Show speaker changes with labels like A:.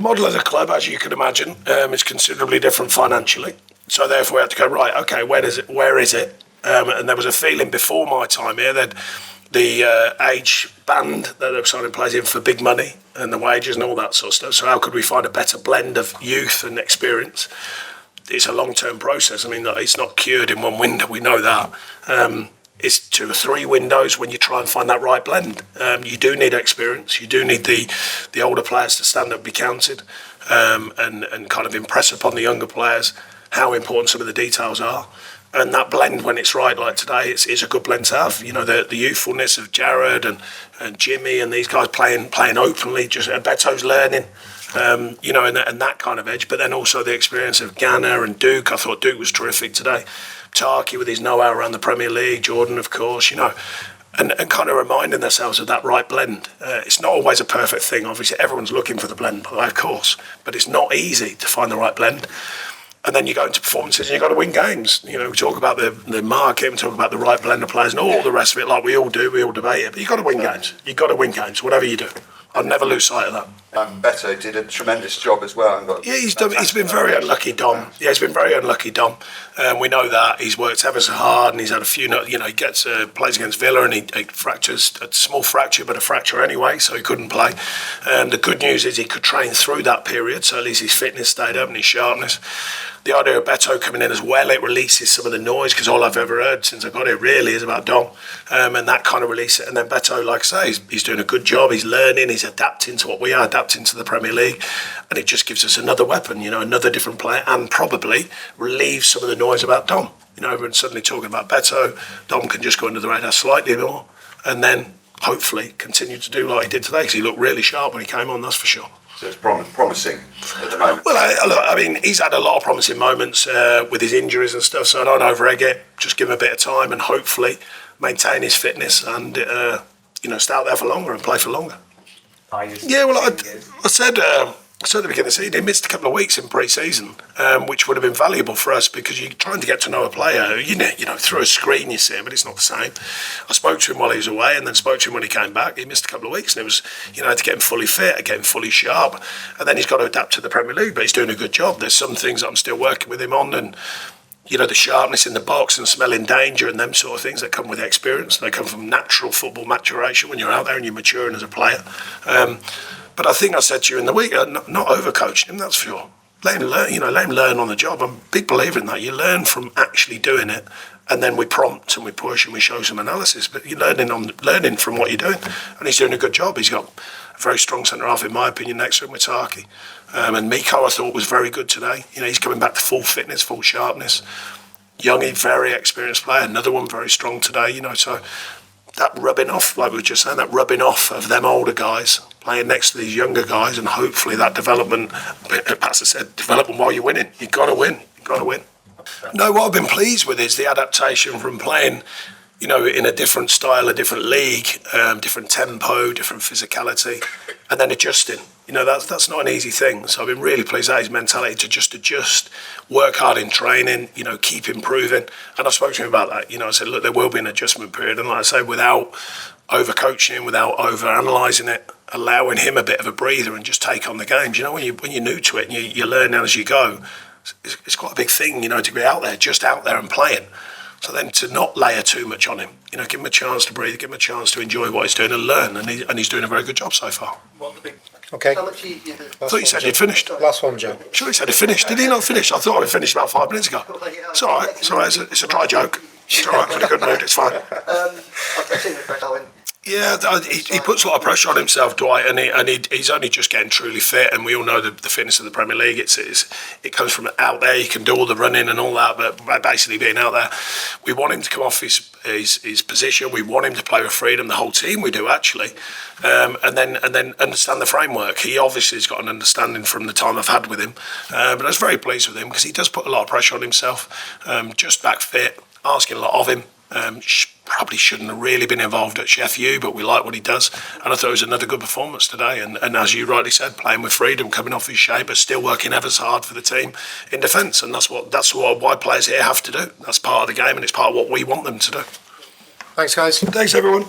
A: model of the club, as you can imagine, is considerably different financially. So therefore we had to go, right, okay, where is it? And there was a feeling before my time here that the age band that they were signing players in for big money and the wages and all that sort of stuff. So how could we find a better blend of youth and experience? It's a long-term process. I mean, it's not cured in one window. We know that. It's 2 or 3 windows when you try and find that right blend. You do need experience. You do need the older players to stand up and be counted, and kind of impress upon the younger players how important some of the details are. And that blend, when it's right, like today, it's a good blend to have. You know, the youthfulness of Jarrod and Jimmy and these guys playing openly. Just Beto's learning, you know, and that kind of edge. But then also the experience of Ghana and Duke. I thought Duke was terrific today. Tarky with his know-how around the Premier League. Jordan, of course, you know. And kind of reminding themselves of that right blend. It's not always a perfect thing. Obviously, everyone's looking for the blend, of course. But it's not easy to find the right blend. And then you go into performances and you've got to win games. You know, we talk about the market, we talk about the right blend of players and all the rest of it, like we all do, we all debate it. But you've got to win games. You've got to win games, whatever you do. I'd never lose sight of that.
B: Beto did a tremendous job as well.
A: Yeah, he's been very unlucky, Dom. Yeah, he's been very unlucky, Dom. We know that. He's worked ever so hard and he's had a few, you know, he gets plays against Villa and he fractures, a small fracture, but a fracture anyway, so he couldn't play. The good news is he could train through that period, so at least his fitness stayed up and his sharpness. The idea of Beto coming in as well, it releases some of the noise, because all I've ever heard since I got it really is about Dom, and that kind of release it. And then Beto, like I say, he's doing a good job. He's learning, he's adapting to what we are, adapting to the Premier League, and it just gives us another weapon, you know, another different player, and probably relieves some of the noise about Dom. You know, everyone's suddenly talking about Beto. Dom can just go under the radar slightly more, and then hopefully continue to do like he did today, because he looked really sharp when he came on, that's for sure.
B: So it's promising at the moment.
A: Well, I mean, he's had a lot of promising moments with his injuries and stuff, so I don't overegg it. Just give him a bit of time and hopefully maintain his fitness and, you know, stay out there for longer and play for longer. Yeah, well, I said at the beginning of the season, he missed a couple of weeks in pre-season, which would have been valuable for us, because you're trying to get to know a player. You know, through a screen you see him, but it's not the same. I spoke to him while he was away, and then spoke to him when he came back. He missed a couple of weeks, and it was, you know, to get him fully fit, get him fully sharp, and then he's got to adapt to the Premier League. But he's doing a good job. There's some things that I'm still working with him on, and you know, the sharpness in the box and smelling danger and them sort of things that come with experience. They come from natural football maturation when you're out there and you're maturing as a player. But I think I said to you in the week, not overcoaching him, that's for sure. Let him learn, you know, let him learn on the job. I'm a big believer in that. You learn from actually doing it, and then we prompt and we push and we show some analysis. But you're learning from what you're doing, and he's doing a good job. He's got a very strong centre half, in my opinion, next to him with Tarky. And Miko, I thought, was very good today. You know, he's coming back to full fitness, full sharpness. Youngie, very experienced player. Another one very strong today. You know, so that rubbing off, like we were just saying, that rubbing off of them older guys playing next to these younger guys, and hopefully that development, Pastor said, development while you're winning. You've got to win. You've got to win. No, what I've been pleased with is the adaptation from playing, you know, in a different style, a different league, different tempo, different physicality, and then adjusting. You know, that's not an easy thing. So I've been really pleased at his mentality to just adjust, work hard in training, you know, keep improving. And I spoke to him about that. You know, I said, look, there will be an adjustment period. And like I say, without overcoaching him, without over-analysing it, allowing him a bit of a breather and just take on the games. You know, when you're new to it and you learn as you go, it's quite a big thing, you know, to be out there, just out there and playing. So then to not layer too much on him, you know, give him a chance to breathe, give him a chance to enjoy what he's doing and learn, and he's doing a very good job so far.
C: Okay.
A: I thought you said he'd finished.
C: Last one, Joe.
A: Sure, he said he'd finished. Did he not finish? I thought he'd finished about 5 minutes ago. It's all right. It's all right. It's a dry joke. It's all right. I'm in a good mood. It's fine. Yeah, he puts a lot of pressure on himself, Dwight, and he's only just getting truly fit. And we all know the fitness of the Premier League. It comes from out there. You can do all the running and all that, but by basically being out there, we want him to come off his position. We want him to play with freedom. The whole team, we do actually, and then understand the framework. He obviously has got an understanding from the time I've had with him, but I was very pleased with him because he does put a lot of pressure on himself. Just back fit, asking a lot of him. Probably shouldn't have really been involved at Chef U, but we like what he does, and I thought it was another good performance today. And as you rightly said, playing with freedom, coming off his shape, but still working ever so hard for the team in defence, and that's why players here have to do. That's part of the game, and it's part of what we want them to do.
C: Thanks, guys.
A: Thanks, everyone.